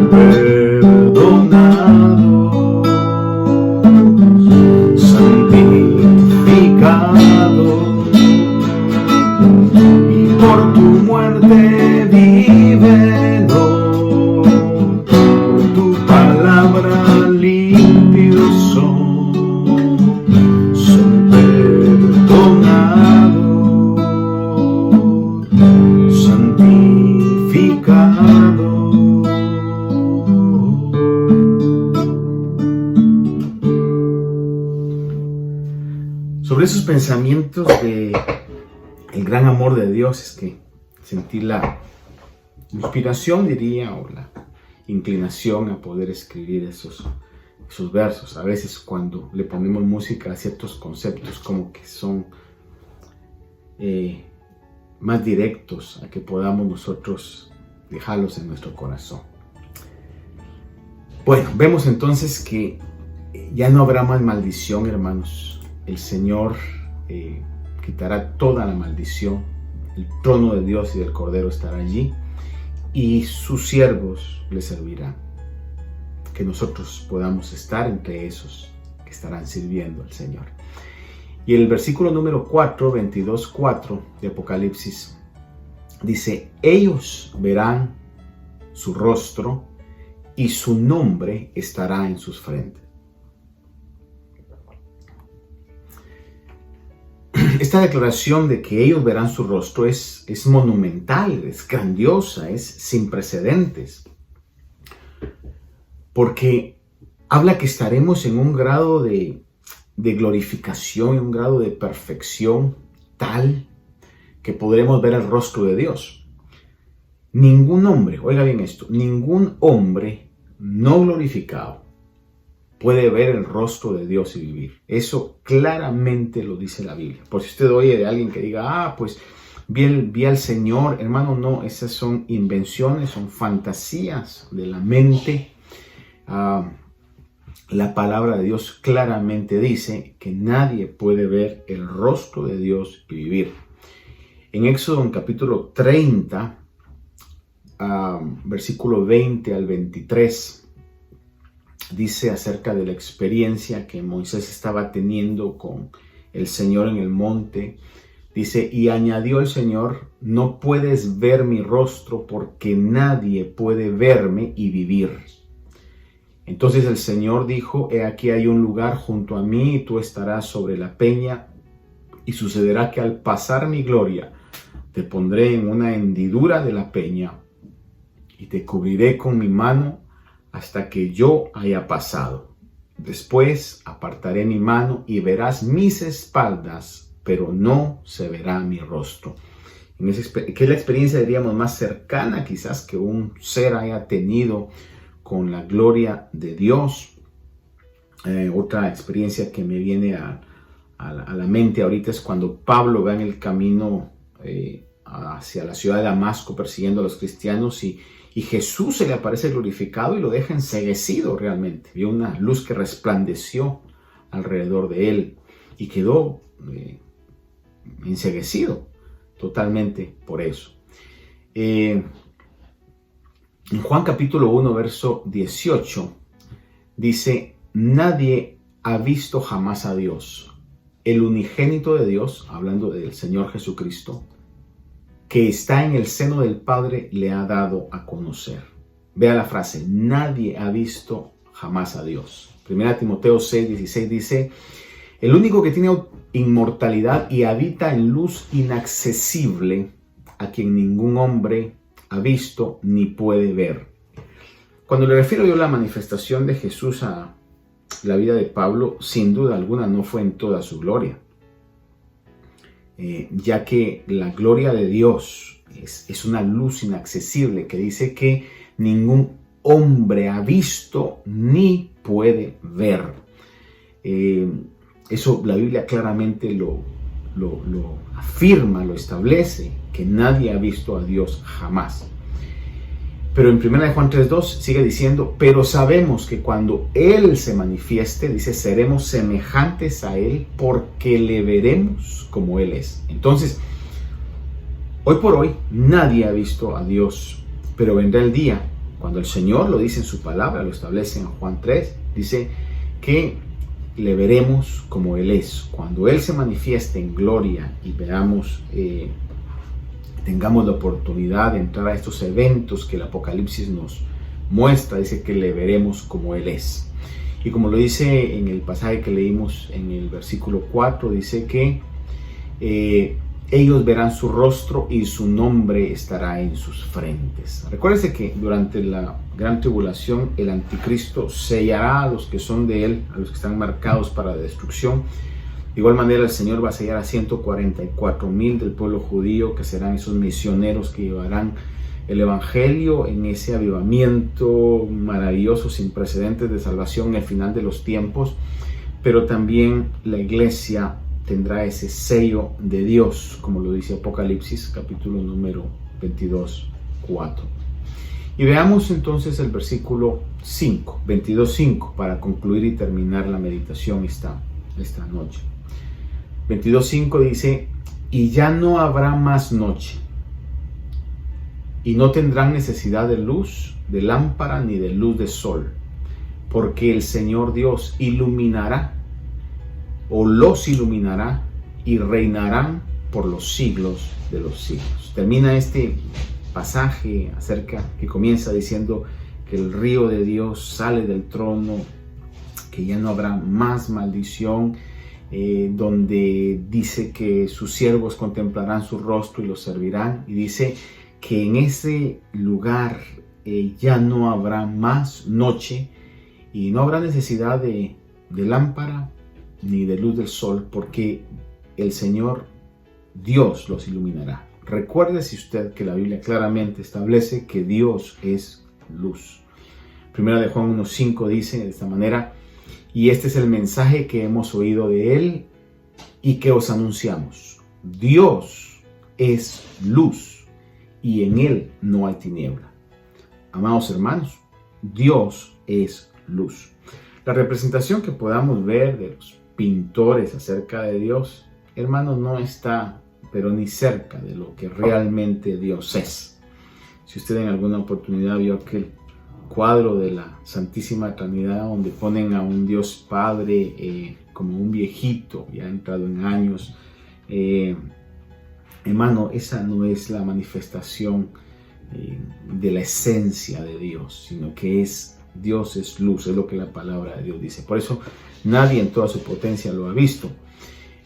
perdonados, santificados, y por tu muerte vívenos, por tu palabra limpios son perdonados, santificados. Sobre esos pensamientos de el gran amor de Dios es que sentí la inspiración, diría, o la inclinación a poder escribir esos versos. A veces cuando le ponemos música a ciertos conceptos, como que son más directos a que podamos nosotros dejarlos en nuestro corazón. Bueno, vemos entonces que ya no habrá más maldición, hermanos. El Señor quitará toda la maldición. El trono de Dios y del Cordero estará allí, y sus siervos le servirán. Que nosotros podamos estar entre esos que estarán sirviendo al Señor. Y el versículo número 4, 22:4 de Apocalipsis dice: ellos verán su rostro y su nombre estará en sus frentes. Esta declaración de que ellos verán su rostro es monumental, es grandiosa, es sin precedentes, porque habla que estaremos en un grado de glorificación, en un grado de perfección tal que podremos ver el rostro de Dios. Ningún hombre, oiga bien esto, ningún hombre no glorificado puede ver el rostro de Dios y vivir. Eso claramente lo dice la Biblia. Por si usted oye de alguien que diga, pues vi al Señor, hermano, no, esas son invenciones, son fantasías de la mente. La palabra de Dios claramente dice que nadie puede ver el rostro de Dios y vivir. En Éxodo, en capítulo 30, versículo 20 al 23, dice acerca de la experiencia que Moisés estaba teniendo con el Señor en el monte. Dice: y añadió el Señor: no puedes ver mi rostro, porque nadie puede verme y vivir. Entonces el Señor dijo: he aquí hay un lugar junto a mí, y tú estarás sobre la peña, y sucederá que al pasar mi gloria, te pondré en una hendidura de la peña, y te cubriré con mi mano hasta que yo haya pasado. Después apartaré mi mano y verás mis espaldas, pero no se verá mi rostro. Que es la experiencia, diríamos, más cercana quizás que un ser haya tenido con la gloria de Dios. Otra experiencia que me viene a la mente ahorita es cuando Pablo va en el camino hacia la ciudad de Damasco persiguiendo a los cristianos, y Jesús se le aparece glorificado y lo deja enceguecido realmente. Vio una luz que resplandeció alrededor de él y quedó enceguecido totalmente por eso. En Juan capítulo 1, verso 18, dice: nadie ha visto jamás a Dios. El unigénito de Dios, hablando del Señor Jesucristo, que está en el seno del Padre, le ha dado a conocer. Vea la frase: nadie ha visto jamás a Dios. 1 Timoteo 6:16 dice: el único que tiene inmortalidad y habita en luz inaccesible, a quien ningún hombre ha visto ni puede ver. Cuando le refiero yo a la manifestación de Jesús a la vida de Pablo, sin duda alguna no fue en toda su gloria. ya que la gloria de Dios es una luz inaccesible que dice que ningún hombre ha visto ni puede ver. Eso la Biblia claramente lo afirma, lo establece, que nadie ha visto a Dios jamás. Pero en 1 Juan 3:2 sigue diciendo, pero sabemos que cuando Él se manifieste, dice, seremos semejantes a Él porque le veremos como Él es. Entonces, hoy por hoy nadie ha visto a Dios, pero vendrá el día cuando el Señor lo dice en su palabra, lo establece en Juan 3, dice que le veremos como Él es. Cuando Él se manifieste en gloria y veamos, tengamos la oportunidad de entrar a estos eventos que el Apocalipsis nos muestra, dice que le veremos como Él es. Y como lo dice en el pasaje que leímos en el versículo 4, dice que ellos verán su rostro y su nombre estará en sus frentes. Recuérdense que durante la gran tribulación el anticristo sellará a los que son de él, a los que están marcados para la destrucción. De igual manera el Señor va a sellar a 144,000 del pueblo judío, que serán esos misioneros que llevarán el evangelio en ese avivamiento maravilloso, sin precedentes de salvación en el final de los tiempos. Pero también la iglesia tendrá ese sello de Dios, como lo dice Apocalipsis, capítulo número 22:4. Y veamos entonces el versículo 5, 22:5, para concluir y terminar la meditación esta noche. 22:5 dice, y ya no habrá más noche, y no tendrán necesidad de luz, de lámpara, ni de luz de sol, porque el Señor Dios iluminará, o los iluminará, y reinarán por los siglos de los siglos. Termina este pasaje que comienza diciendo que el río de Dios sale del trono, que ya no habrá más maldición, donde dice que sus siervos contemplarán su rostro y los servirán, y dice que en ese lugar ya no habrá más noche y no habrá necesidad de lámpara ni de luz del sol, porque el Señor Dios los iluminará. Recuérdese usted que la Biblia claramente establece que Dios es luz. Primera de Juan 1:5 dice de esta manera, y este es el mensaje que hemos oído de Él y que os anunciamos. Dios es luz y en Él no hay tiniebla. Amados hermanos, Dios es luz. La representación que podamos ver de los pintores acerca de Dios, hermanos, no está pero ni cerca de lo que realmente Dios es. Si usted en alguna oportunidad vio aquel cuadro de la Santísima Trinidad donde ponen a un Dios Padre como un viejito ya entrado en años, hermano, esa no es la manifestación de la esencia de Dios, sino que Dios es luz, es lo que la palabra de Dios dice. Por eso nadie en toda su potencia lo ha visto.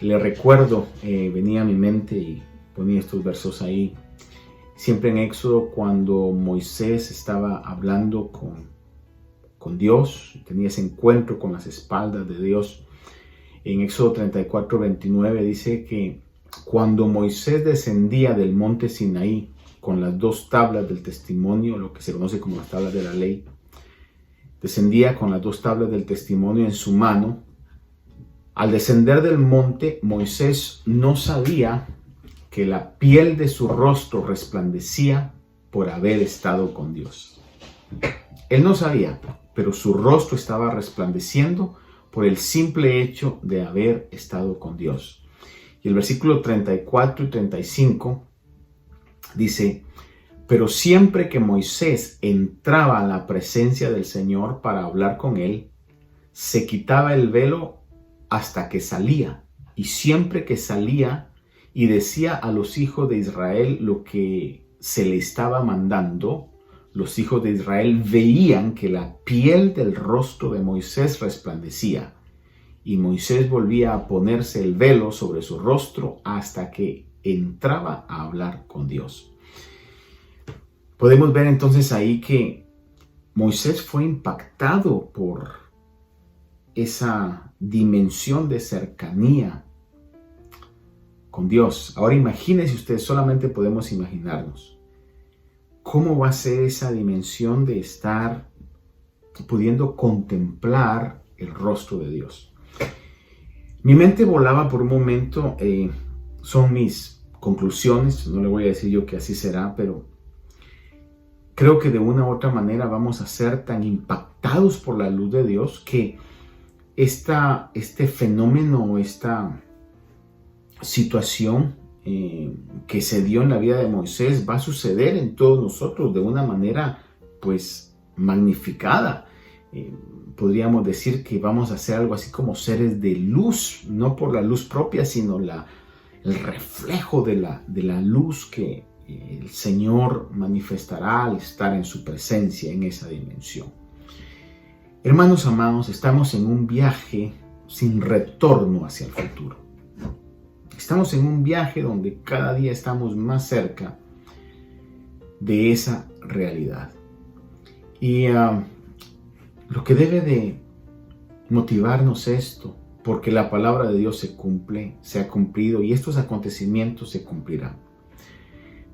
Le recuerdo, venía a mi mente y ponía estos versos ahí, siempre en Éxodo, cuando Moisés estaba hablando con Dios, tenía ese encuentro con las espaldas de Dios. En Éxodo 34:29 dice que cuando Moisés descendía del monte Sinaí con las 2 tablas del testimonio, lo que se conoce como las tablas de la ley, descendía con las 2 tablas del testimonio en su mano. Al descender del monte, Moisés no sabía que la piel de su rostro resplandecía por haber estado con Dios. Él no sabía, pero su rostro estaba resplandeciendo por el simple hecho de haber estado con Dios. Y el versículo 34 y 35 dice, pero siempre que Moisés entraba a la presencia del Señor para hablar con él, se quitaba el velo hasta que salía, y siempre que salía y decía a los hijos de Israel lo que se le estaba mandando, los hijos de Israel veían que la piel del rostro de Moisés resplandecía, y Moisés volvía a ponerse el velo sobre su rostro hasta que entraba a hablar con Dios. Podemos ver entonces ahí que Moisés fue impactado por esa dimensión de cercanía con Dios. Ahora imagínense ustedes, solamente podemos imaginarnos cómo va a ser esa dimensión de estar pudiendo contemplar el rostro de Dios. Mi mente volaba por un momento, son mis conclusiones, no le voy a decir yo que así será, pero creo que de una u otra manera vamos a ser tan impactados por la luz de Dios que este fenómeno, esta situación que se dio en la vida de Moisés va a suceder en todos nosotros de una manera pues magnificada. Podríamos decir que vamos a ser algo así como seres de luz, no por la luz propia, sino el reflejo de la luz que el Señor manifestará al estar en su presencia en esa dimensión. Hermanos amados, estamos en un viaje sin retorno hacia el futuro. Estamos en un viaje donde cada día estamos más cerca de esa realidad. Y lo que debe de motivarnos esto, porque la palabra de Dios se ha cumplido y estos acontecimientos se cumplirán.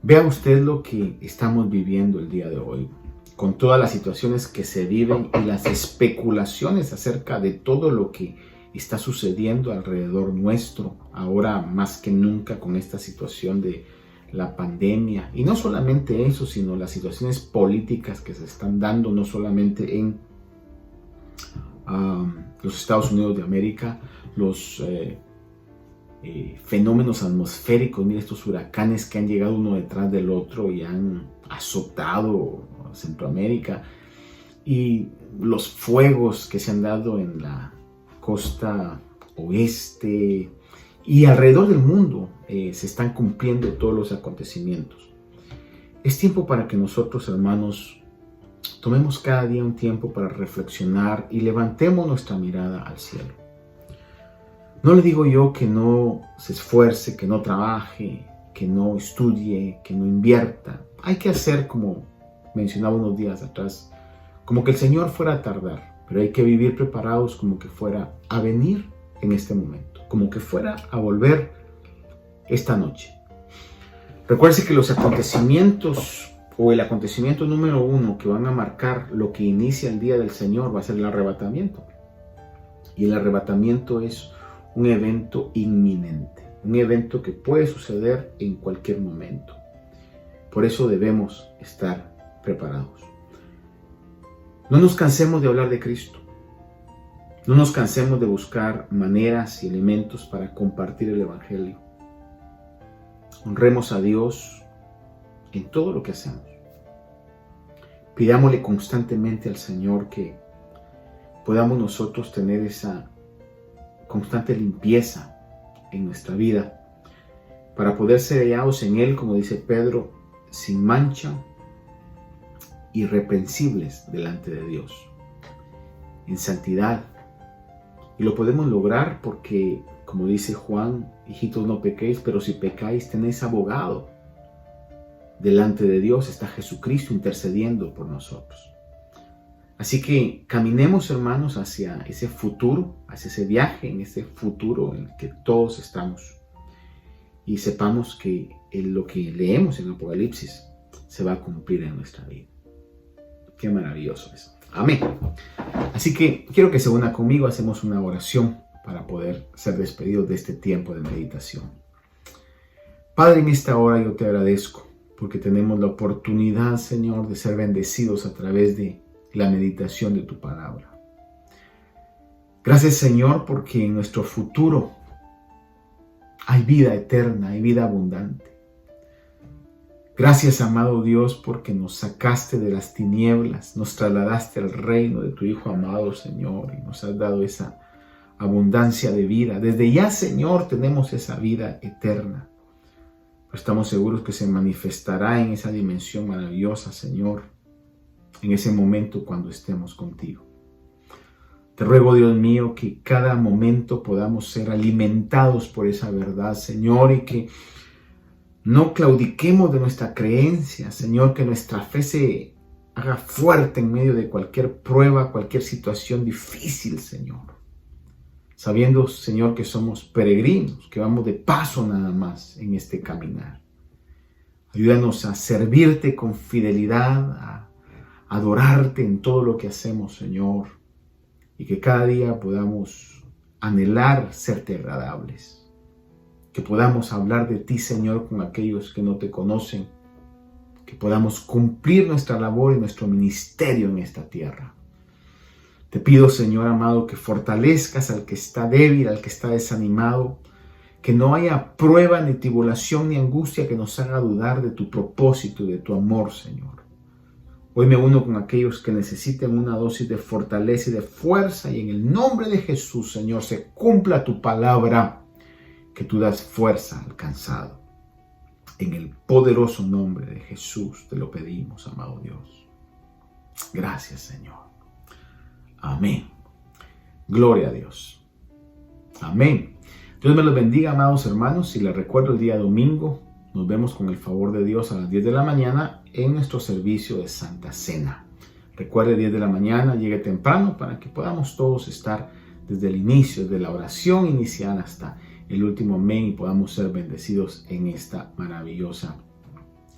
Vea usted lo que estamos viviendo el día de hoy, con todas las situaciones que se viven y las especulaciones acerca de todo lo que está sucediendo alrededor nuestro, ahora más que nunca con esta situación de la pandemia. Y no solamente eso, sino las situaciones políticas que se están dando, no solamente en los Estados Unidos de América, los fenómenos atmosféricos, mira estos huracanes que han llegado uno detrás del otro y han azotado a Centroamérica, y los fuegos que se han dado en la costa oeste y alrededor del mundo. Se están cumpliendo todos los acontecimientos. Es tiempo para que nosotros, hermanos, tomemos cada día un tiempo para reflexionar y levantemos nuestra mirada al cielo. No le digo yo que no se esfuerce, que no trabaje, que no estudie, que no invierta. Hay que hacer, como mencionaba unos días atrás, como que el Señor fuera a tardar, pero hay que vivir preparados como que fuera a venir en este momento, como que fuera a volver esta noche. Recuerde que los acontecimientos o el acontecimiento número 1 que van a marcar lo que inicia el día del Señor va a ser el arrebatamiento. Y el arrebatamiento es un evento inminente, un evento que puede suceder en cualquier momento. Por eso debemos estar preparados. No nos cansemos de hablar de Cristo. No nos cansemos de buscar maneras y elementos para compartir el Evangelio. Honremos a Dios en todo lo que hacemos. Pidámosle constantemente al Señor que podamos nosotros tener esa constante limpieza en nuestra vida para poder ser hallados en Él, como dice Pedro, sin mancha, irreprensibles delante de Dios, en santidad. Y lo podemos lograr porque, como dice Juan, hijitos, no pequéis, pero si pecáis tenéis abogado delante de Dios, está Jesucristo intercediendo por nosotros. Así que caminemos, hermanos, hacia ese futuro, hacia ese viaje, en ese futuro en el que todos estamos. Y sepamos que lo que leemos en Apocalipsis se va a cumplir en nuestra vida. Qué maravilloso es. Amén. Así que quiero que se una conmigo, hacemos una oración para poder ser despedidos de este tiempo de meditación. Padre, en esta hora yo te agradezco porque tenemos la oportunidad, Señor, de ser bendecidos a través de la meditación de tu palabra. Gracias, Señor, porque en nuestro futuro hay vida eterna, hay vida abundante. Gracias, amado Dios, porque nos sacaste de las tinieblas, nos trasladaste al reino de tu Hijo amado, Señor, y nos has dado esa abundancia de vida. Desde ya, Señor, tenemos esa vida eterna. Pero estamos seguros que se manifestará en esa dimensión maravillosa, Señor, en ese momento cuando estemos contigo. Te ruego, Dios mío, que cada momento podamos ser alimentados por esa verdad, Señor, y que no claudiquemos de nuestra creencia, Señor, que nuestra fe se haga fuerte en medio de cualquier prueba, cualquier situación difícil, Señor. sabiendo, Señor, que somos peregrinos, que vamos de paso nada más en este caminar. Ayúdanos a servirte con fidelidad, a adorarte en todo lo que hacemos, Señor, y que cada día podamos anhelar serte agradables, que podamos hablar de ti, Señor, con aquellos que no te conocen, que podamos cumplir nuestra labor y nuestro ministerio en esta tierra. Te pido, Señor amado, que fortalezcas al que está débil, al que está desanimado, que no haya prueba, ni tribulación, ni angustia que nos haga dudar de tu propósito y de tu amor, Señor. Hoy me uno con aquellos que necesiten una dosis de fortaleza y de fuerza, y en el nombre de Jesús, Señor, se cumpla tu palabra, que tú das fuerza al cansado. En el poderoso nombre de Jesús te lo pedimos, amado Dios. Gracias, Señor. Amén. Gloria a Dios. Amén. Dios me los bendiga, amados hermanos, y les recuerdo el día domingo nos vemos con el favor de Dios a las 10 de la mañana en nuestro servicio de Santa Cena. Recuerde, 10 de la mañana, llegue temprano para que podamos todos estar desde el inicio, desde la oración inicial hasta el último amén, y podamos ser bendecidos en esta maravillosa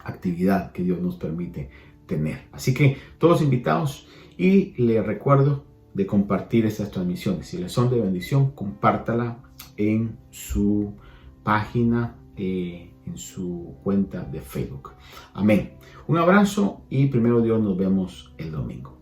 actividad que Dios nos permite tener. Así que todos invitados, y les recuerdo de compartir estas transmisiones. Si les son de bendición, compártala en su página, en su cuenta de Facebook. Amén. Un abrazo y primero Dios, nos vemos el domingo.